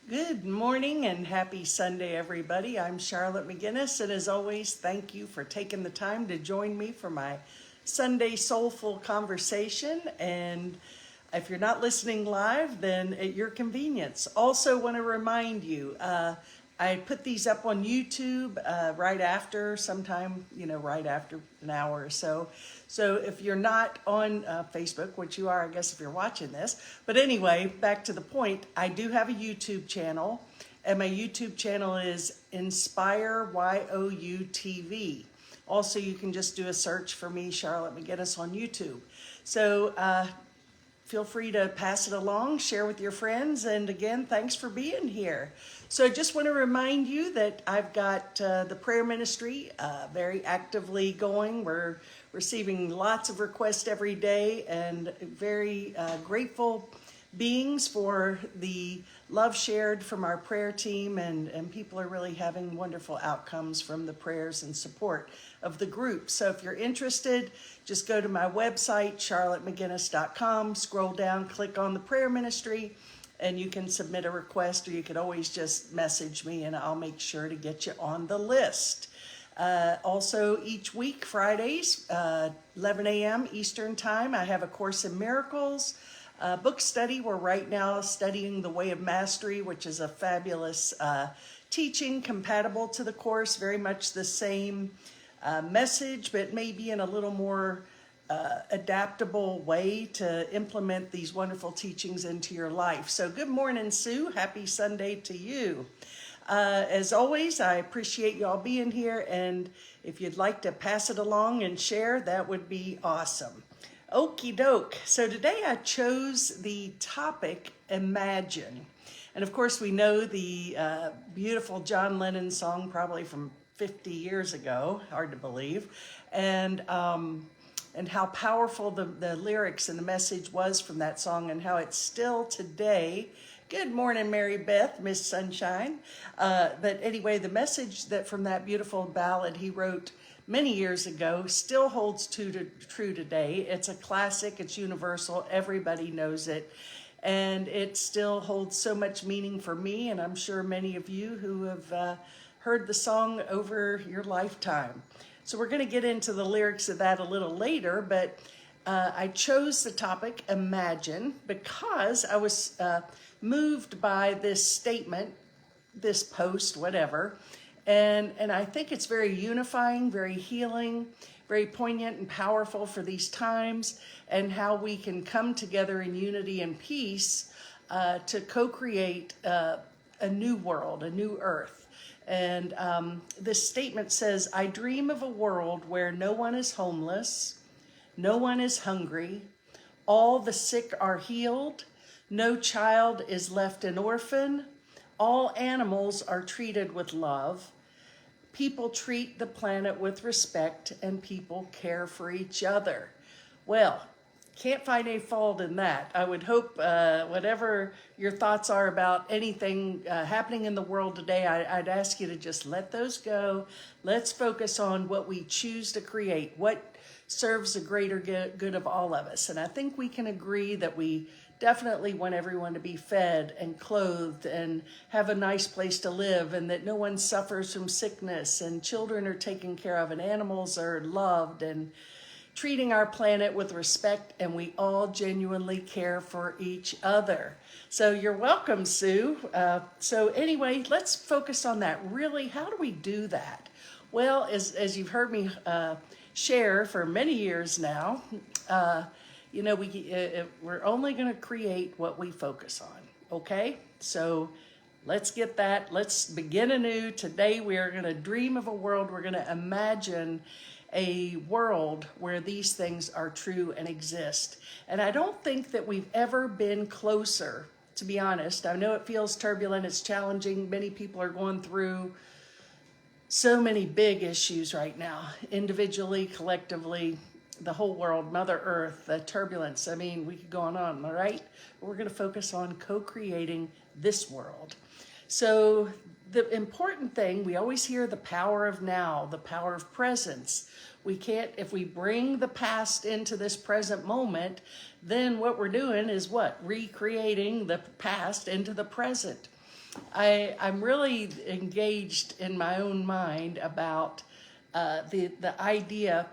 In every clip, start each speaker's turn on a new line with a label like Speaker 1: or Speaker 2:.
Speaker 1: Good morning and happy Sunday, everybody. I'm Charlotte McGinnis, and as always, thank you for taking the time to join me for my Sunday Soulful Conversation. And if you're not listening live, then at your convenience. Also want to remind you, I put these up on YouTube right after, sometime, right after an hour or so. So if you're not on Facebook, which you are, I guess, if you're watching this. But anyway, back to the point, I do have a YouTube channel, and my YouTube channel is Inspire YOU TV. Also, you can just do a search for me, Charlotte McGinnis, on YouTube. So feel free to pass it along, share with your friends, and again, thanks for being here. So I just want to remind you that I've got the prayer ministry very actively going. We're receiving lots of requests every day and very grateful beings for the love shared from our prayer team, and people are really having wonderful outcomes from the prayers and support of the group. So if you're interested, just go to my website, charlottemcginnis.com, scroll down, click on the prayer ministry, and you can submit a request, or you could always just message me and I'll make sure to get you on the list. Also, each week, Fridays, 11 a.m. Eastern Time, I have a Course in Miracles book study. We're right now studying The Way of Mastery, which is a fabulous teaching compatible to the Course, very much the same message, but maybe in a little more adaptable way to implement these wonderful teachings into your life. So good morning, Sue. Happy Sunday to you. As always, I appreciate you all being here, and if you'd like to pass it along and share, that would be awesome. Okie doke. So today I chose the topic, Imagine. And of course we know the beautiful John Lennon song, probably from 50 years ago, hard to believe, and how powerful the lyrics and the message was from that song, and how it's still today. Good morning, Mary Beth, Miss Sunshine. But anyway, the message that from that beautiful ballad he wrote many years ago still holds true today. It's a classic, it's universal, everybody knows it, and it still holds so much meaning for me, and I'm sure many of you who have heard the song over your lifetime. So we're going to get into the lyrics of that a little later, but I chose the topic Imagine because I was moved by this statement, this post, whatever, and I think it's very unifying, very healing, very poignant and powerful for these times, and how we can come together in unity and peace to co-create a new world, a new earth. And this statement says, I dream of a world where no one is homeless, no one is hungry, all the sick are healed, no child is left an orphan, all animals are treated with love, people treat the planet with respect, and people care for each other. Well, can't find any fault in that. I would hope whatever your thoughts are about anything happening in the world today, I'd ask you to just let those go. Let's focus on what we choose to create, what serves the greater good of all of us. And I think we can agree that we definitely want everyone to be fed and clothed and have a nice place to live, and that no one suffers from sickness, and children are taken care of, and animals are loved, and treating our planet with respect, and we all genuinely care for each other. So you're welcome, Sue. So anyway, let's focus on that. Really, how do we do that? Well, as you've heard me share for many years now, we're only going to create what we focus on, okay? So let's get that. Let's begin anew. Today we are going to dream of a world. We're going to imagine a world where these things are true and exist. And I don't think that we've ever been closer, to be honest. I know it feels turbulent, it's challenging. Many people are going through so many big issues right now, individually, collectively, the whole world, Mother Earth, the turbulence. I mean, we could go on, all right? We're going to focus on co-creating this world. So the important thing, we always hear the power of now, the power of presence. We can't, if we bring the past into this present moment, then what we're doing is what? Recreating the past into the present. I'm really engaged in my own mind about the idea,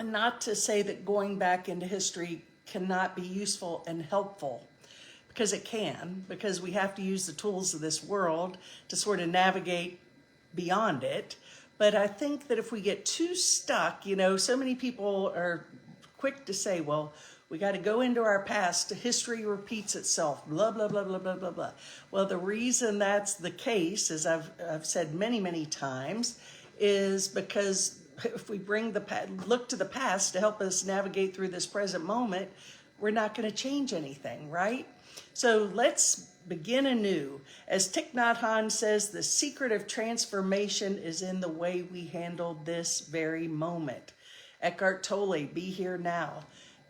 Speaker 1: not to say that going back into history cannot be useful and helpful, because it can, because we have to use the tools of this world to sort of navigate beyond it. But I think that if we get too stuck, so many people are quick to say, well, we got to go into our past. History repeats itself, blah, blah, blah, blah, blah, blah, blah. Well, the reason that's the case, as I've said many, many times, is because if we look to the past to help us navigate through this present moment, we're not going to change anything, right? So let's begin anew. As Thich Nhat Hanh says, the secret of transformation is in the way we handle this very moment. Eckhart Tolle, be here now.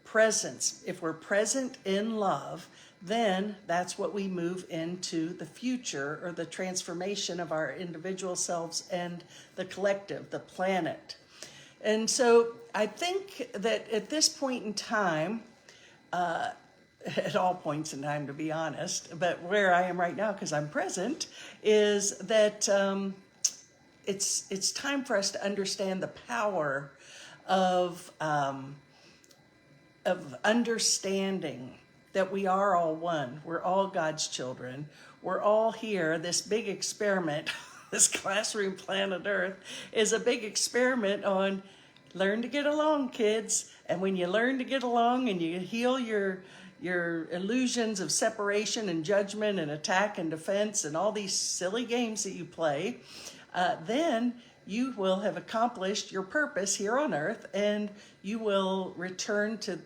Speaker 1: Presence. If we're present in love, then that's what we move into the future, or the transformation of our individual selves and the collective, the planet. And so I think that at this point in time, at all points in time, to be honest, but where I am right now, because I'm present, is that it's time for us to understand the power of understanding that we are all one. We're all God's children. We're all here. This big experiment, this classroom planet Earth, is a big experiment on learn to get along, kids. And when you learn to get along and you heal your illusions of separation and judgment and attack and defense and all these silly games that you play, then you will have accomplished your purpose here on earth, and you will return to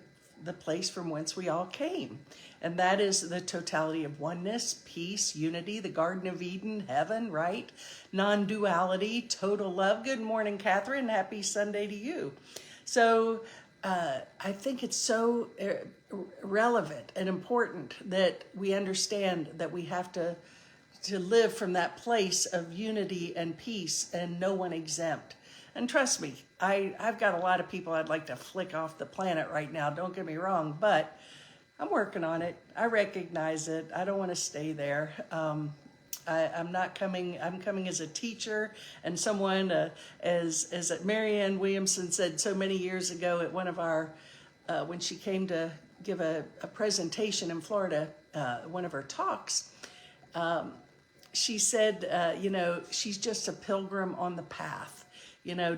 Speaker 1: the place from whence we all came. And that is the totality of oneness, peace, unity, the Garden of Eden, heaven, right? Non-duality, total love. Good morning, Catherine. Happy Sunday to you. So I think it's so relevant and important that we understand that we have to live from that place of unity and peace, and no one exempt. And trust me, I've got a lot of people I'd like to flick off the planet right now, don't get me wrong, but I'm working on it. I recognize it. I don't want to stay there. I'm coming as a teacher and someone, as Marianne Williamson said so many years ago at one of our, when she came to give a presentation in Florida, one of her talks, she said, she's just a pilgrim on the path.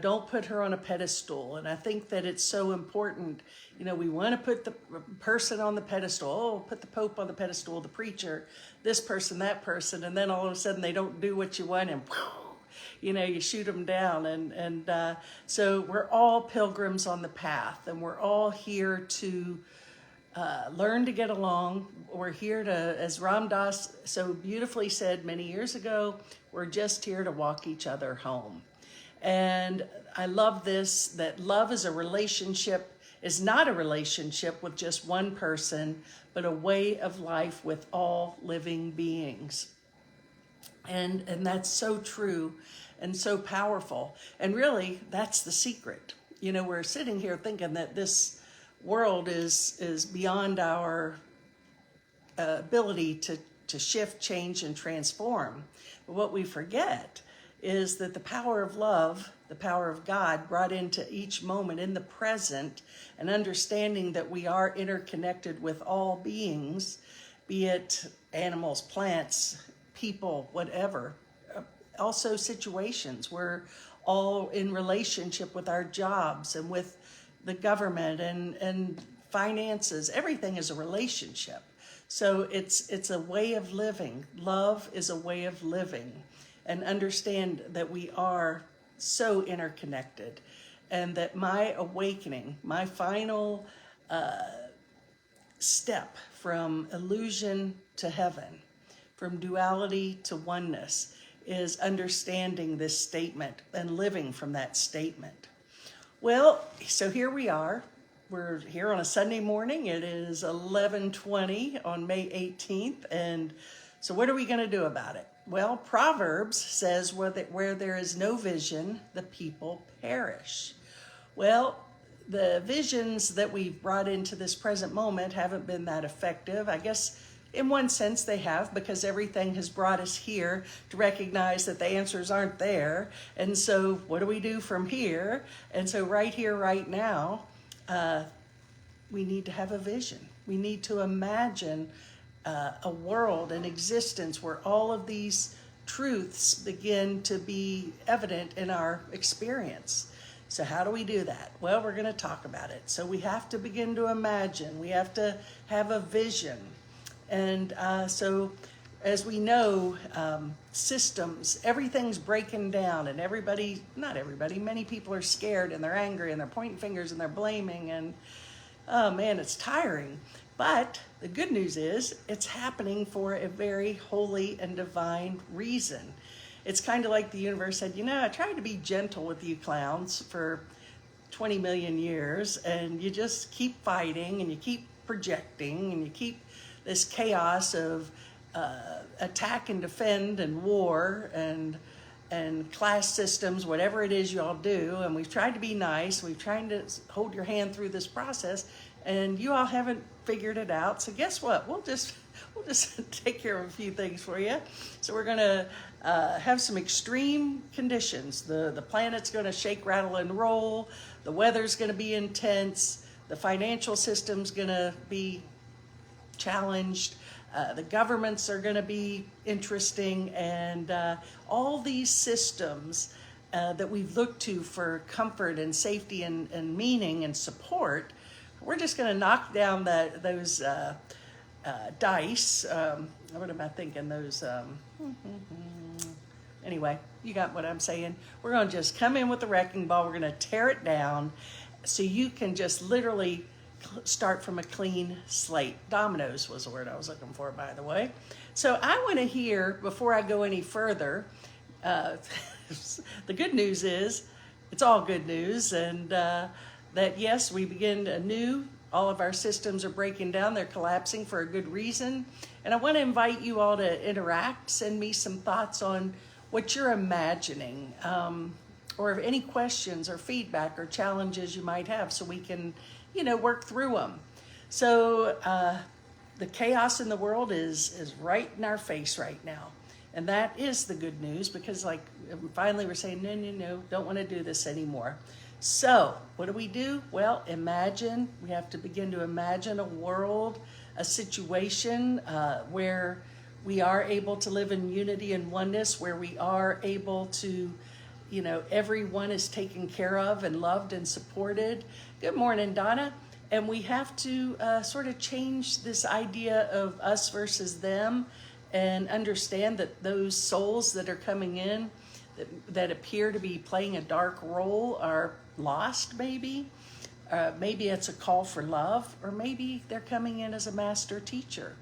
Speaker 1: Don't put her on a pedestal. And I think that it's so important. We want to put the person on the pedestal. Oh, put the Pope on the pedestal, the preacher, this person, that person. And then all of a sudden they don't do what you want, and you shoot them down. And so we're all pilgrims on the path, and we're all here to learn to get along. We're here to, as Ram Dass so beautifully said many years ago, we're just here to walk each other home. And I love this, that love is not a relationship with just one person, but a way of life with all living beings. And that's so true and so powerful. And really, that's the secret. We're sitting here thinking that this world is beyond our ability to shift, change, and transform. But what we forget is that the power of love, the power of God brought into each moment in the present, and understanding that we are interconnected with all beings, be it animals, plants, people, whatever. Also situations. We're all in relationship with our jobs and with the government and finances. Everything is a relationship. So it's a way of living. Love is a way of living. And understand that we are so interconnected, and that my awakening, my final step from illusion to heaven, from duality to oneness, is understanding this statement and living from that statement. Well, so here we are. We're here on a Sunday morning. It is 11:20 on May 18th. And so what are we going to do about it? Well, Proverbs says where there is no vision, the people perish. Well, the visions that we've brought into this present moment haven't been that effective. I guess In one sense, they have, because everything has brought us here to recognize that the answers aren't there. And so what do we do from here? And so right here, right now, we need to have a vision. We need to imagine a world, an existence where all of these truths begin to be evident in our experience. So how do we do that? Well, we're going to talk about it. So we have to begin to imagine. We have to have a vision. And so as we know, systems, everything's breaking down, and everybody, not everybody, many people are scared and they're angry and they're pointing fingers and they're blaming, and oh man, it's tiring. But the good news is it's happening for a very holy and divine reason. It's kind of like the universe said, you know, I tried to be gentle with you clowns for 20 million years, and you just keep fighting and you keep projecting and you keep this chaos of attack and defend and war and class systems, whatever it is you all do. And we've tried to be nice. We've tried to hold your hand through this process, and you all haven't figured it out. So guess what? We'll just take care of a few things for you. So we're going to have some extreme conditions. The planet's going to shake, rattle, and roll. The weather's going to be intense. The financial system's going to be challenged. The governments are going to be interesting, and all these systems that we've looked to for comfort and safety and meaning and support, we're just going to knock down those dice. What am I thinking? Those. Anyway, you got what I'm saying. We're going to just come in with the wrecking ball. We're going to tear it down so you can just literally start from a clean slate. Dominoes was the word I was looking for, by the way. So I want to hear, before I go any further, the good news is, it's all good news, and that yes, we begin anew. All of our systems are breaking down. They're collapsing for a good reason. And I want to invite you all to interact, send me some thoughts on what you're imagining, or any questions or feedback or challenges you might have, so we can work through them. So the chaos in the world is right in our face right now. And that is the good news, because like finally we're saying, no, don't want to do this anymore. So what do we do? Well, imagine. We have to begin to imagine a world, a situation where we are able to live in unity and oneness, where we are able to, everyone is taken care of and loved and supported. Good morning, Donna. And we have to sort of change this idea of us versus them, and understand that those souls that are coming in that appear to be playing a dark role are lost, maybe. Maybe it's a call for love, or maybe they're coming in as a master teacher.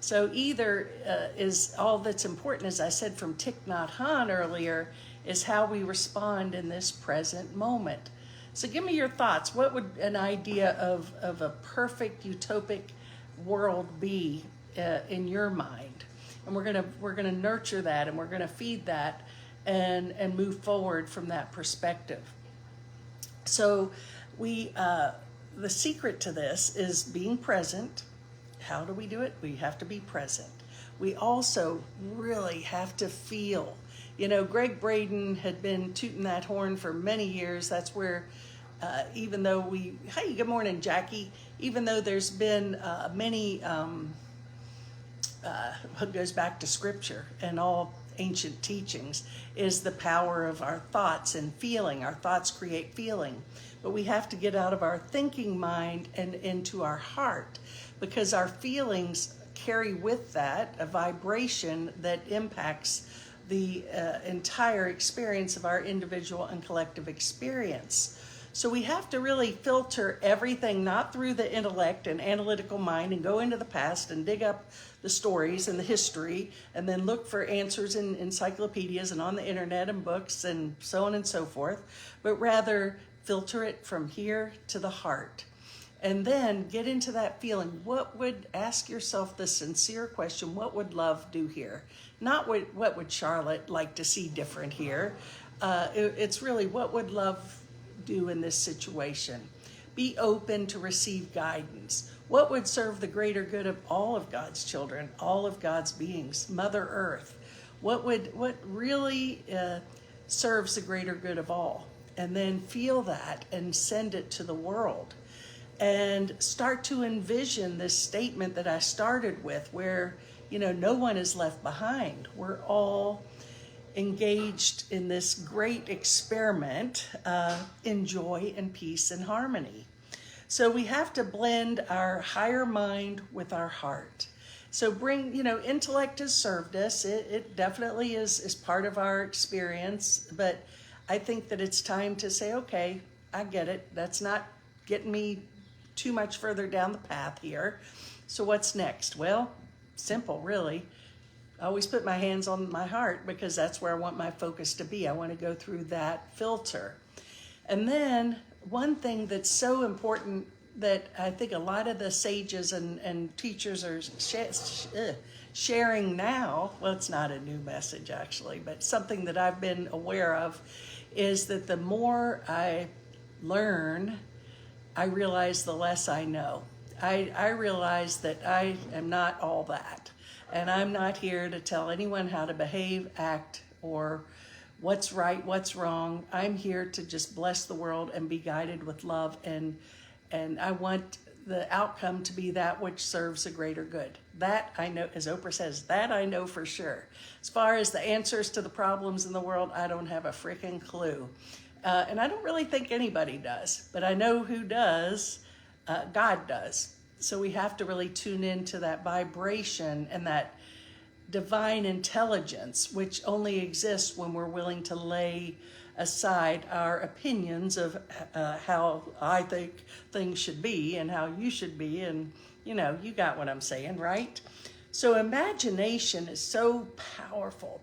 Speaker 1: So either is all that's important, as I said from Thich Nhat Hanh earlier, is how we respond in this present moment. So give me your thoughts. What would an idea of a perfect utopic world be in your mind? And we're gonna nurture that, and we're gonna feed that, and move forward from that perspective. So the secret to this is being present. How do we do it? We have to be present. We also really have to feel. Greg Braden had been tooting that horn for many years. That's where, even though hey, good morning, Jackie. Even though there's been many, what goes back to scripture and all ancient teachings, is the power of our thoughts and feeling. Our thoughts create feeling. But we have to get out of our thinking mind and into our heart, because our feelings carry with that a vibration that impacts the entire experience of our individual and collective experience. So we have to really filter everything, not through the intellect and analytical mind, and go into the past and dig up the stories and the history, and then look for answers in encyclopedias and on the internet and books and so on and so forth, but rather filter it from here to the heart. And then get into that feeling. Ask yourself the sincere question, what would love do here? Not what would Charlotte like to see different here? It's really, what would love do in this situation? Be open to receive guidance. What would serve the greater good of all of God's children, all of God's beings, Mother Earth? What really serves the greater good of all? And then feel that and send it to the world. And start to envision this statement that I started with, where, no one is left behind. We're all engaged in this great experiment in joy and peace and harmony. So we have to blend our higher mind with our heart. So intellect has served us. It definitely is part of our experience, but I think that it's time to say, okay, I get it. That's not getting me too much further down the path here. So what's next? Well, simple, really. I always put my hands on my heart because that's where I want my focus to be. I want to go through that filter. And then one thing that's so important that I think a lot of the sages and teachers are sharing now, well, it's not a new message actually, but something that I've been aware of is that the more I learn, I realize the less I know. I realize that I am not all that. And I'm not here to tell anyone how to behave, act, or what's right, what's wrong. I'm here to just bless the world and be guided with love. And I want the outcome to be that which serves a greater good. That I know, as Oprah says, that I know for sure. As far as the answers to the problems in the world, I don't have a freaking clue. And I don't really think anybody does, but I know who does. God does. So we have to really tune into that vibration and that divine intelligence, which only exists when we're willing to lay aside our opinions of how I think things should be and how you should be. And, you got what I'm saying, right? So imagination is so powerful.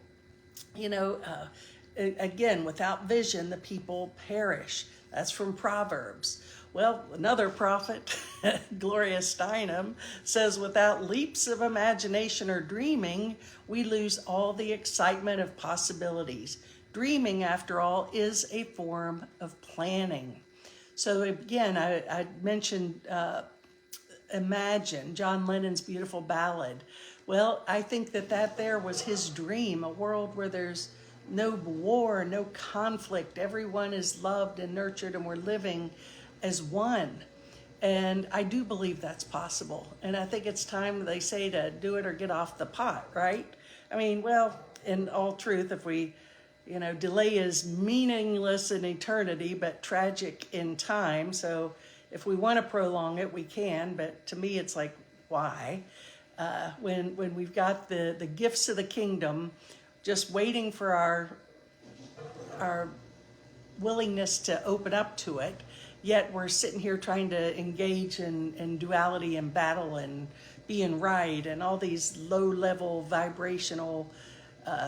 Speaker 1: Again, without vision, the people perish. That's from Proverbs. Well, another prophet, Gloria Steinem, says, without leaps of imagination or dreaming, we lose all the excitement of possibilities. Dreaming, after all, is a form of planning. So again, I mentioned Imagine, John Lennon's beautiful ballad. Well, I think that there was his dream, a world where there's no war, no conflict. Everyone is loved and nurtured, and we're living as one. And I do believe that's possible. And I think it's time, they say, to do it or get off the pot, right? I mean, well, in all truth, if we, delay is meaningless in eternity, but tragic in time. So if we want to prolong it, we can. But to me, it's like, why? When we've got the gifts of the kingdom just waiting for our willingness to open up to it, yet we're sitting here trying to engage in duality and battle and being right and all these low-level vibrational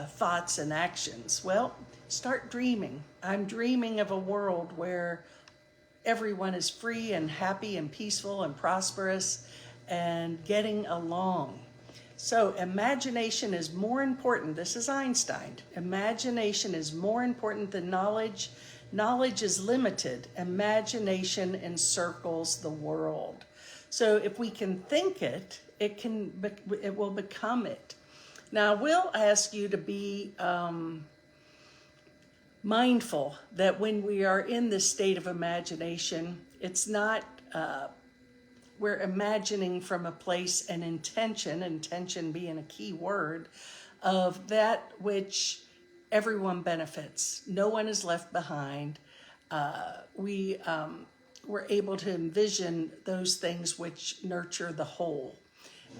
Speaker 1: thoughts and actions. Well, start dreaming. I'm dreaming of a world where everyone is free and happy and peaceful and prosperous and getting along. So imagination is more important. This is Einstein. Imagination is more important than knowledge. Knowledge is limited. Imagination encircles the world. So if we can think it, it will become it. Now, I will ask you to be mindful that when we are in this state of imagination, it's not, we're imagining from a place and intention being a key word, of that which everyone benefits. No one is left behind. We're able to envision those things which nurture the whole.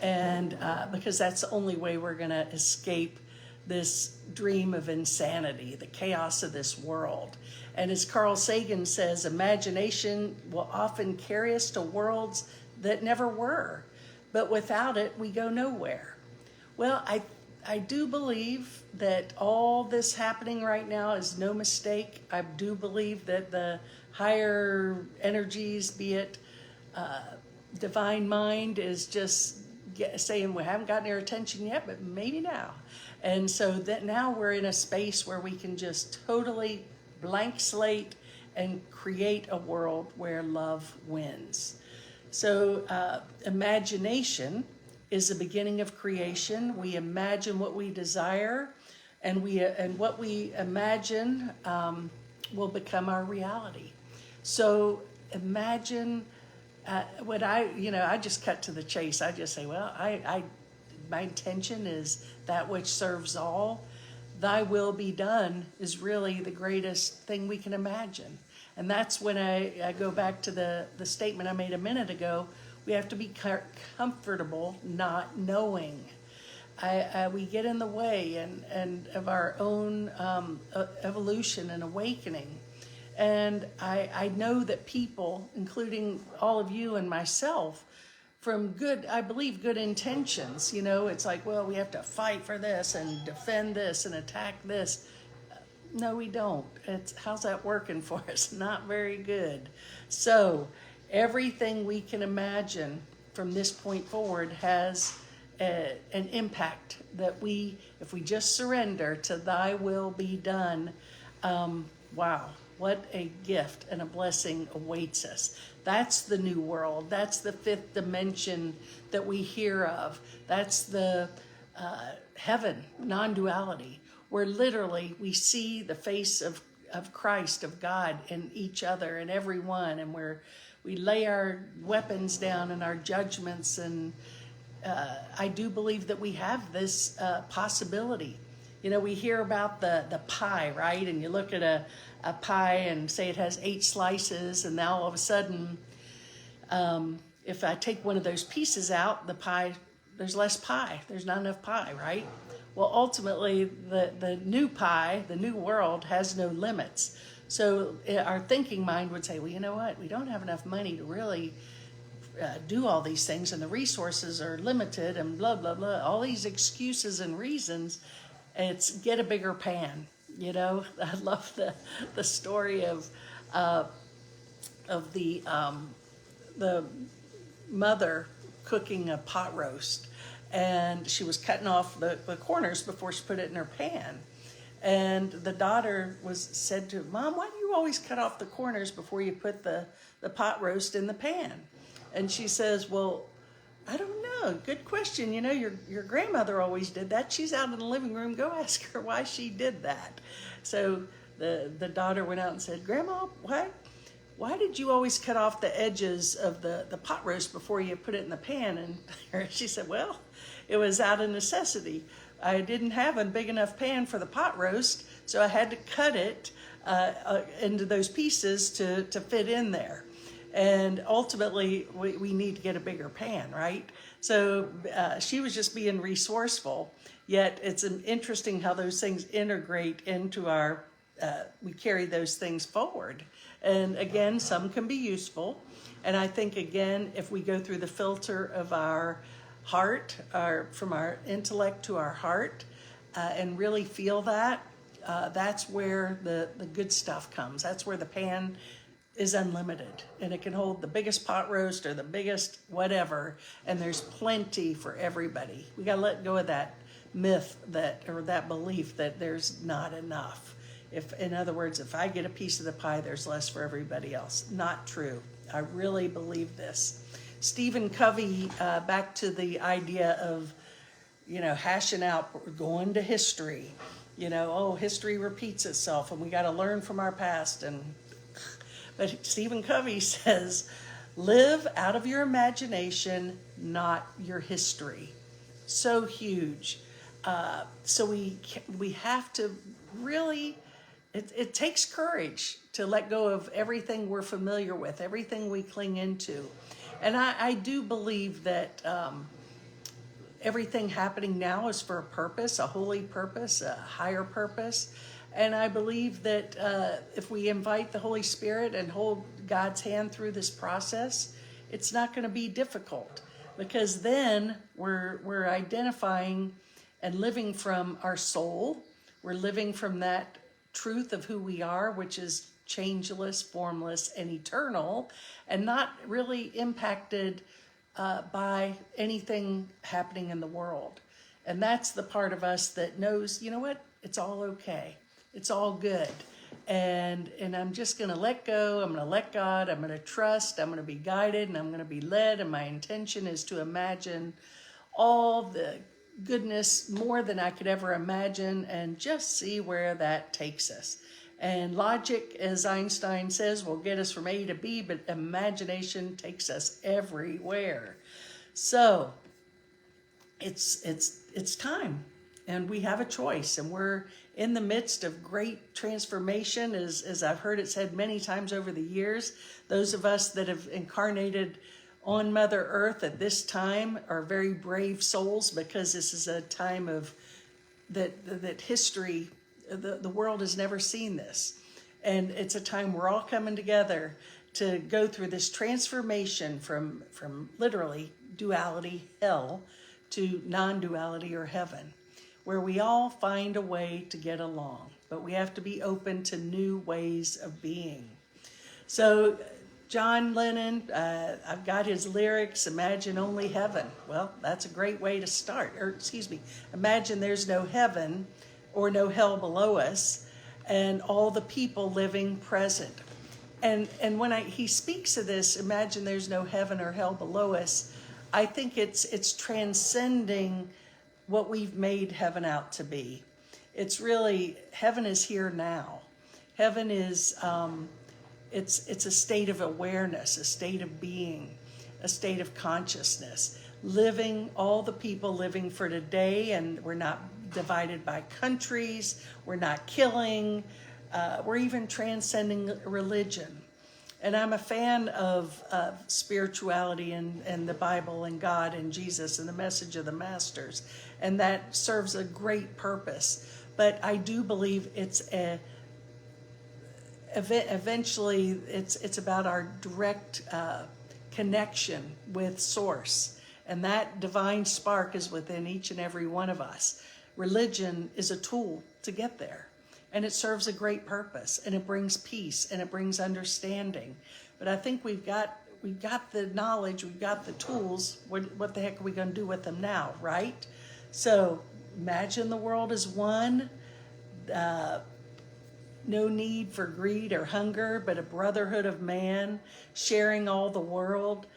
Speaker 1: And because that's the only way we're going to escape this dream of insanity, the chaos of this world. And as Carl Sagan says, imagination will often carry us to worlds that never were, but without it, we go nowhere. Well, I do believe that all this happening right now is no mistake. I do believe that the higher energies, be it divine mind, is just saying we haven't gotten your attention yet, but maybe now. And so that now we're in a space where we can just totally blank slate and create a world where love wins. So imagination is the beginning of creation. We imagine what we desire, and what we imagine will become our reality. So imagine I just cut to the chase. I just say, well, my intention is that which serves all. Thy will be done is really the greatest thing we can imagine. And that's when I go back to the statement I made a minute ago. We have to be comfortable not knowing. We get in the way and of our own evolution and awakening. And I know that people, including all of you and myself, from I believe good intentions, it's like, well, we have to fight for this and defend this and attack this. No, we don't. How's that working for us? Not very good. So everything we can imagine from this point forward has an impact that if we just surrender to thy will be done, wow, what a gift and a blessing awaits us. That's the new world. That's the fifth dimension that we hear of. That's the heaven, non-duality, where literally we see the face of Christ, of God in each other and everyone, and where we lay our weapons down and our judgments. And I do believe that we have this possibility. We hear about the pie, right? And you look at a pie and say it has 8 slices, and now all of a sudden, if I take one of those pieces out, the pie, there's less pie. There's not enough pie, right? Well, ultimately, the new pie, the new world, has no limits. So our thinking mind would say, well, you know what? We don't have enough money to really do all these things, and the resources are limited, and blah, blah, blah. All these excuses and reasons. It's get a bigger pan. I love the story of the mother cooking a pot roast, and she was cutting off the corners before she put it in her pan. And the daughter said to Mom, why do you always cut off the corners before you put the pot roast in the pan? And she says, well, I don't know. Good question. Your grandmother always did that. She's out in the living room. Go ask her why she did that. So the daughter went out and said, Grandma, why did you always cut off the edges of the pot roast before you put it in the pan? And she said, well, it was out of necessity. I didn't have a big enough pan for the pot roast, so I had to cut it into those pieces to fit in there. And ultimately, we need to get a bigger pan, right? So she was just being resourceful, yet it's interesting how those things integrate into we carry those things forward. And again, some can be useful. And I think, again, if we go through the filter of our heart, from our intellect to our heart, and really feel that, that's where the good stuff comes. That's where the pan is unlimited, and it can hold the biggest pot roast or the biggest whatever, and there's plenty for everybody. We got to let go of that myth or that belief that there's not enough. In other words, if I get a piece of the pie, there's less for everybody else. Not true. I really believe this. Stephen Covey, back to the idea of, hashing out, going to history. History repeats itself, and we got to learn from our past. But Stephen Covey says, live out of your imagination, not your history. So huge. So we have to really, it takes courage to let go of everything we're familiar with, everything we cling into. And I do believe that everything happening now is for a purpose, a holy purpose, a higher purpose. And I believe that if we invite the Holy Spirit and hold God's hand through this process, it's not going to be difficult, because then we're identifying and living from our soul. We're living from that truth of who we are, which is changeless, formless, and eternal, and not really impacted by anything happening in the world. And that's the part of us that knows, you know what, it's all okay. It's all good. and I'm just going to let go. I'm going to let God. I'm going to trust. I'm going to be guided, and I'm going to be led. And my intention is to imagine all the goodness, more than I could ever imagine, and just see where that takes us. And logic, as Einstein says, will get us from A to B, but imagination takes us everywhere. So it's time, and we have a choice, and we're in the midst of great transformation, as I've heard it said many times over the years. Those of us that have incarnated on Mother Earth at this time are very brave souls, because this is a time of that history, the world has never seen this. And it's a time we're all coming together to go through this transformation from literally duality, hell, to non-duality or heaven, where we all find a way to get along, but we have to be open to new ways of being. So John Lennon, I've got his lyrics, imagine only heaven. Well, that's a great way to start. Or excuse me, imagine there's no heaven or no hell below us, and all the people living present. And when he speaks of this, imagine there's no heaven or hell below us, I think it's transcending what we've made heaven out to be. It's really, heaven is here now. Heaven is, it's a state of awareness, a state of being, a state of consciousness. Living, all the people living for today, and we're not divided by countries, we're not killing, we're even transcending religion. And I'm a fan of spirituality and the Bible and God and Jesus and the message of the masters. And that serves a great purpose. But I do believe eventually it's about our direct connection with Source. And that divine spark is within each and every one of us. Religion is a tool to get there. And it serves a great purpose, and it brings peace, and it brings understanding. But I think we've got the knowledge, we've got the tools. What the heck are we going to do with them now, right? So imagine the world as one. No need for greed or hunger, but a brotherhood of man, sharing all the world.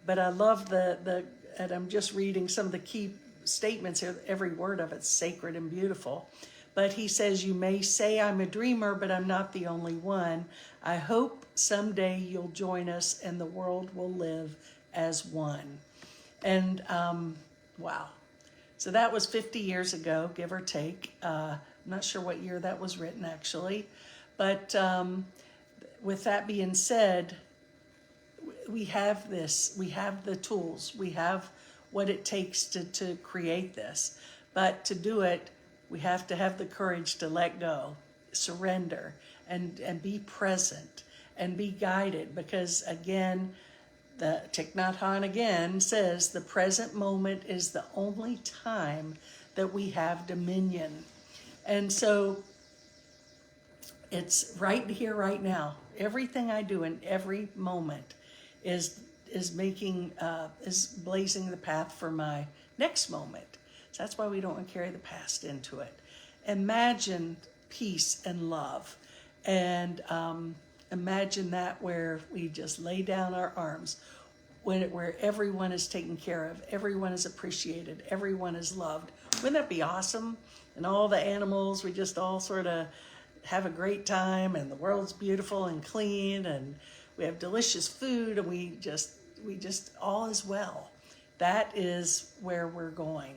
Speaker 1: But I love and I'm just reading some of the key statements here. Every word of it's sacred and beautiful. But he says, you may say I'm a dreamer, but I'm not the only one. I hope someday you'll join us and the world will live as one. And wow. So that was 50 years ago, give or take. I'm not sure what year that was written, actually. But with that being said, we have this. We have the tools. We have what it takes to create this. But to do it, we have to have the courage to let go, surrender, and be present and be guided. Because again, the Thich Nhat Hanh again says the present moment is the only time that we have dominion. And so it's right here, right now. Everything I do in every moment is blazing the path for my next moment. So that's why we don't want to carry the past into it. Imagine peace and love, and imagine that where we just lay down our arms, where everyone is taken care of, everyone is appreciated, everyone is loved. Wouldn't that be awesome? And all the animals, we just all sort of have a great time, and the world's beautiful and clean, and we have delicious food, and we just all is well. That is where we're going.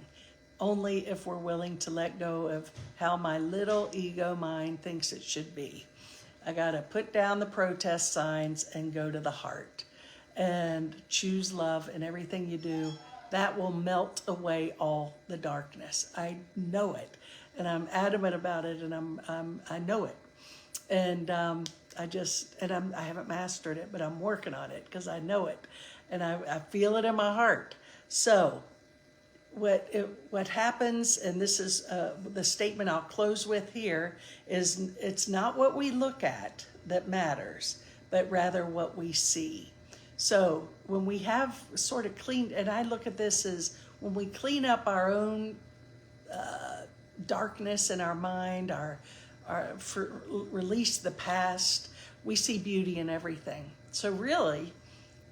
Speaker 1: Only if we're willing to let go of how my little ego mind thinks it should be. I got to put down the protest signs and go to the heart and choose love in everything you do. That will melt away all the darkness. I know it, and I'm adamant about it, and I know it. And I haven't mastered it, but I'm working on it because I know it, and I feel it in my heart. So what happens, and this is the statement I'll close with here, is it's not what we look at that matters, but rather what we see. So when we have sort of cleaned, and I look at this as when we clean up our own darkness in our mind, our release the past. We see beauty in everything. So really,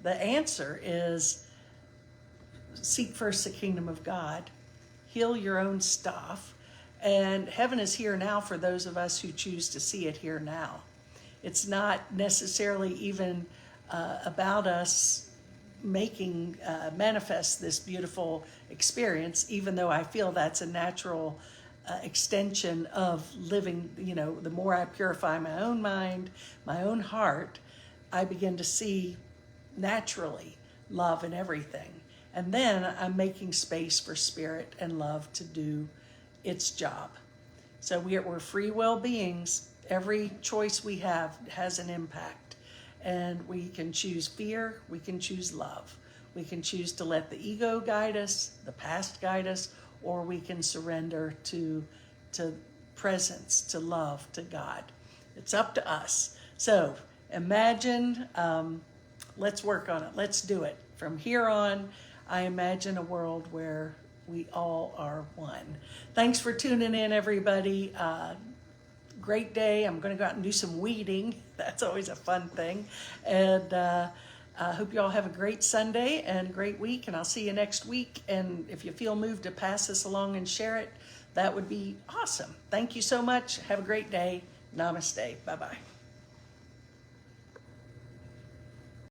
Speaker 1: the answer is seek first the kingdom of God, heal your own stuff, and heaven is here now for those of us who choose to see it here now. It's not necessarily even about us making manifest this beautiful experience, even though I feel that's a natural extension of living. The more I purify my own mind, my own heart, I begin to see naturally love in everything. And then I'm making space for spirit and love to do its job. So we're free will beings. Every choice we have has an impact. And we can choose fear, we can choose love. We can choose to let the ego guide us, the past guide us, or we can surrender to presence, to love, to God. It's up to us. So imagine, let's work on it. Let's do it. From here on, I imagine a world where we all are one. Thanks for tuning in, everybody. Great day. I'm going to go out and do some weeding. That's always a fun thing. And I hope you all have a great Sunday and a great week. And I'll see you next week. And if you feel moved to pass this along and share it, that would be awesome. Thank you so much. Have a great day. Namaste. Bye-bye.